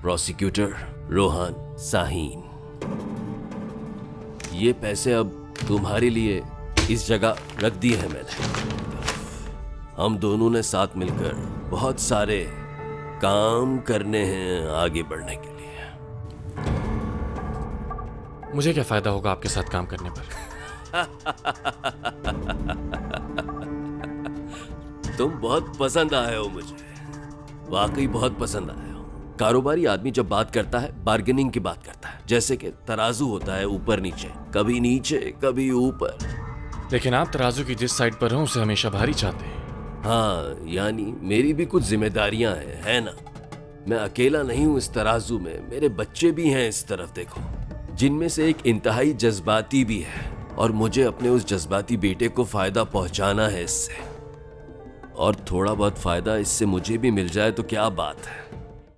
Prosecutor Rohan साहीन, ये पैसे अब तुम्हारे लिए इस जगह रख दिए हैं मैंने। हम दोनों ने साथ मिलकर बहुत सारे काम करने हैं आगे बढ़ने के लिए। मुझे क्या फायदा होगा आपके साथ काम करने पर? तुम बहुत पसंद आए हो मुझे, वाकई बहुत पसंद आए हो। कारोबारी आदमी जब बात करता है बार्गेनिंग की बात करता है, जैसे कि तराजू होता है ऊपर नीचे कभी ऊपर। लेकिन आप तराजू की जिस साइड पर हो उसे हमेशा भारी चाहते हैं। हाँ, यानी मेरी भी कुछ जिम्मेदारियां हैं, है ना? मैं अकेला नहीं हूं इस तराजू में, मेरे बच्चे भी हैं इस तरफ देखो, जिनमें से एक इंतहाई जज्बाती भी है और मुझे अपने उस जज्बाती बेटे को फायदा पहुंचाना है इससे। और थोड़ा बहुत फायदा इससे मुझे भी मिल जाए तो क्या बात है।